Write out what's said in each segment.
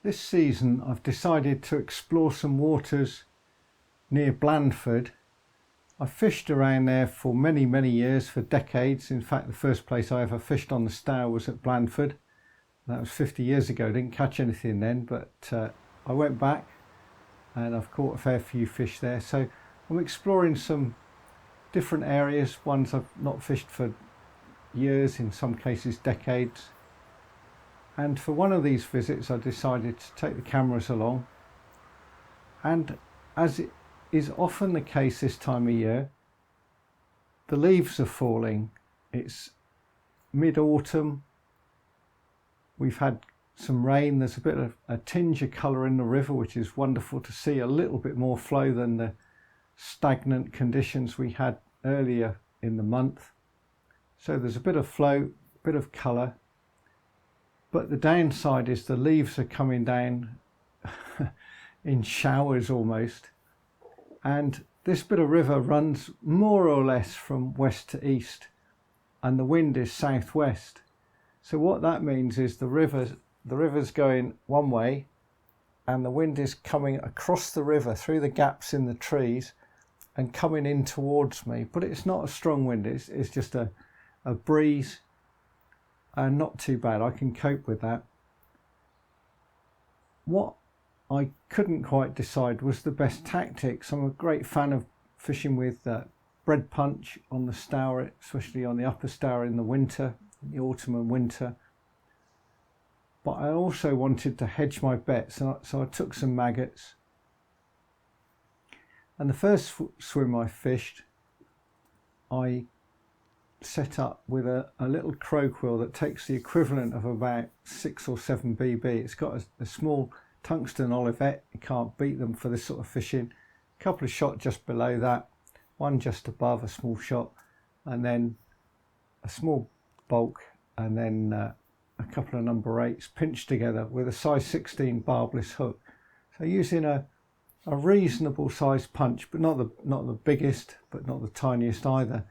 This season I've decided to explore some waters near Blandford. I fished around there for many years, for decades. In fact, the first place I ever fished on the Stour was at Blandford. That was 50 years ago. I didn't catch anything then, but I went back and I've caught a fair few fish there. So I'm exploring some different areas, ones I've not fished for years, in some cases decades. And for one of these visits I decided to take the cameras along, and as it is often the case this time of year, the leaves are falling. It's mid-autumn, we've had some rain, there's a bit of a tinge of colour in the river, which is wonderful to see, a little bit more flow than the stagnant conditions we had earlier in the month. So there's a bit of flow, a bit of colour, but the downside is the leaves are coming down in showers almost, and this bit of river runs more or less from west to east and the wind is southwest. So what that means is the river's going one way and the wind is coming across the river through the gaps in the trees and coming in towards me, but it's not a strong wind, it's just a breeze, and not too bad. I can cope with that. What I couldn't quite decide was the best tactics. I'm a great fan of fishing with bread punch on the Stour, especially on the upper Stour in the winter, in the autumn and winter. But I also wanted to hedge my bets, so I took some maggots. And the first swim I fished, I set up with a little crow quill that takes the equivalent of about 6 or 7 BB. It's got a small tungsten olivette. You can't beat them for this sort of fishing. A couple of shot just below that, one just above, a small shot, and then a small bulk, and then a couple of number 8s pinched together with a size 16 barbless hook. So using a reasonable sized punch, but not the biggest, but not the tiniest either.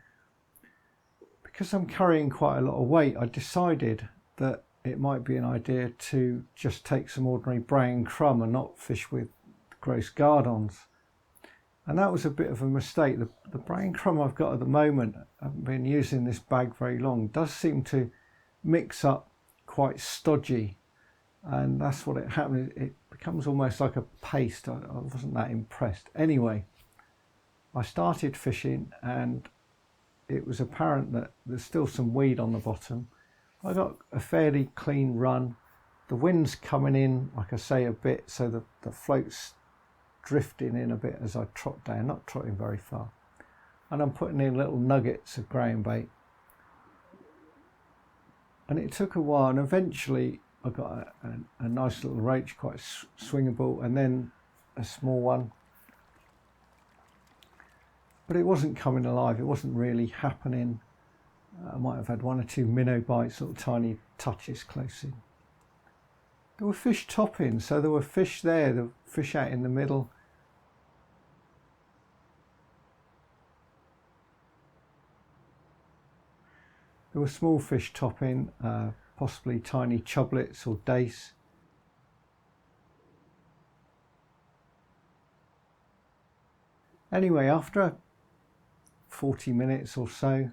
Because I'm carrying quite a lot of weight, I decided that it might be an idea to just take some ordinary brown crumb and not fish with gross gardons. And that was a bit of a mistake. The brown crumb I've got at the moment, I haven't been using this bag very long, does seem to mix up quite stodgy, and that's what it happened. It becomes almost like a paste. I wasn't that impressed. Anyway, I started fishing and it was apparent that there's still some weed on the bottom. I got a fairly clean run. The wind's coming in, like I say, a bit, so the float's drifting in a bit as I trot down, not trotting very far. And I'm putting in little nuggets of ground bait. And it took a while, and eventually I got a nice little roach, quite swingable, and then a small one. But it wasn't coming alive, it wasn't really happening. I might have had 1 or 2 minnow bites, little tiny touches close in. There were fish topping, so there were fish there, the fish out in the middle. There were small fish topping, possibly tiny chublets or dace. Anyway, after 40 minutes or so,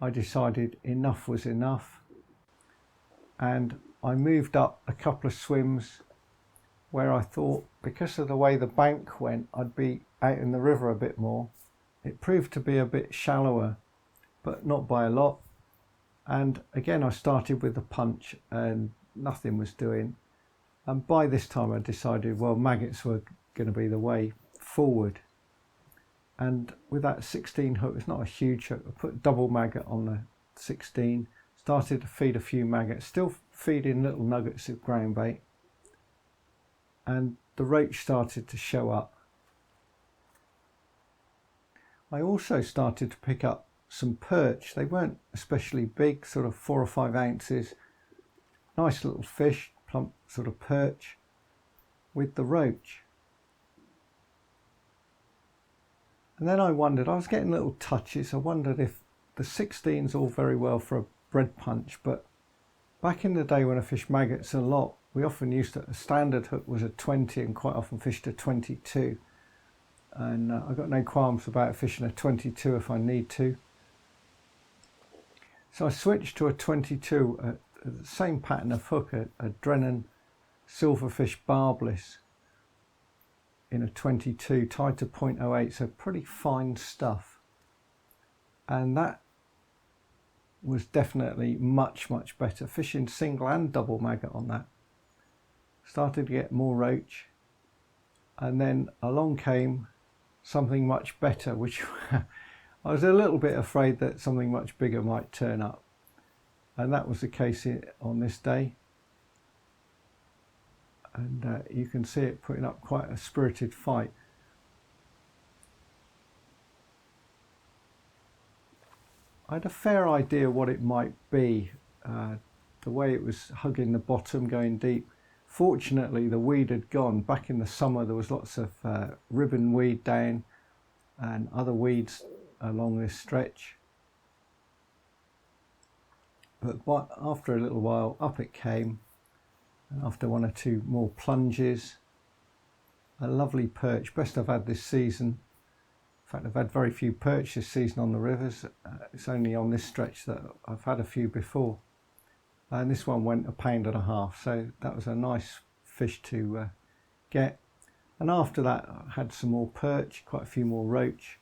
I decided enough was enough, and I moved up a couple of swims where I thought, because of the way the bank went, I'd be out in the river a bit more. It proved to be a bit shallower, but not by a lot. And again, I started with the punch and nothing was doing. And by this time I decided, well, maggots were going to be the way forward. And with that 16 hook, it's not a huge hook, I put double maggot on the 16, started to feed a few maggots, still feeding little nuggets of ground bait. And the roach started to show up. I also started to pick up some perch. They weren't especially big, sort of 4 or 5 ounces. Nice little fish, plump sort of perch with the roach. And then I wondered, I was getting little touches, I wondered if the 16's all very well for a bread punch, but back in the day when I fished maggots a lot, we often used a standard hook was a 20 and quite often fished a 22, and I've got no qualms about fishing a 22 if I need to. So I switched to a 22, the same pattern of hook, a Drennan silverfish barbless in a 22 tied to 0.08, so pretty fine stuff, and that was definitely much better. Fishing single and double maggot on that, started to get more roach, and then along came something much better, which I was a little bit afraid that something much bigger might turn up, and that was the case on this day. And you can see it putting up quite a spirited fight. I had a fair idea what it might be, the way it was hugging the bottom, going deep. Fortunately, the weed had gone. Back in the summer there was lots of ribbon weed down and other weeds along this stretch. But after a little while, up it came. After one or two more plunges, a lovely perch, best I've had this season. In fact, I've had very few perch this season on the rivers. It's only on this stretch that I've had a few before, and this one went £1.50, so that was a nice fish to get. And after that I had some more perch, quite a few more roach.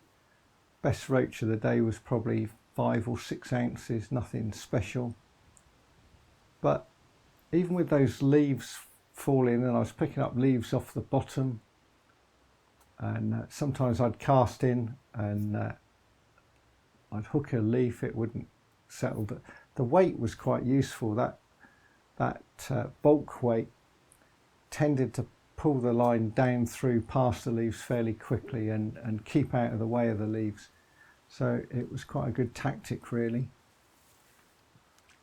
Best roach of the day was probably 5 or 6 ounces, nothing special. But even with those leaves falling, and I was picking up leaves off the bottom, and sometimes I'd cast in and I'd hook a leaf, it wouldn't settle. The weight was quite useful. That bulk weight tended to pull the line down through past the leaves fairly quickly and keep out of the way of the leaves. So it was quite a good tactic, really.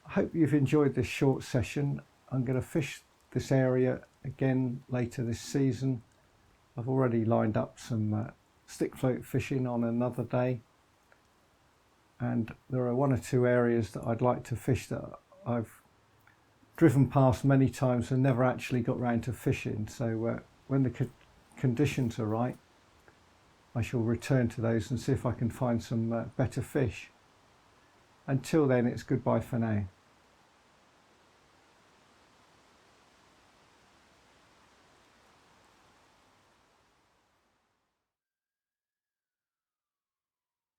I hope you've enjoyed this short session. I'm going to fish this area again later this season. I've already lined up some stick float fishing on another day, and there are 1 or 2 areas that I'd like to fish that I've driven past many times and never actually got round to fishing. So when the conditions are right, I shall return to those and see if I can find some better fish. Until then, it's goodbye for now.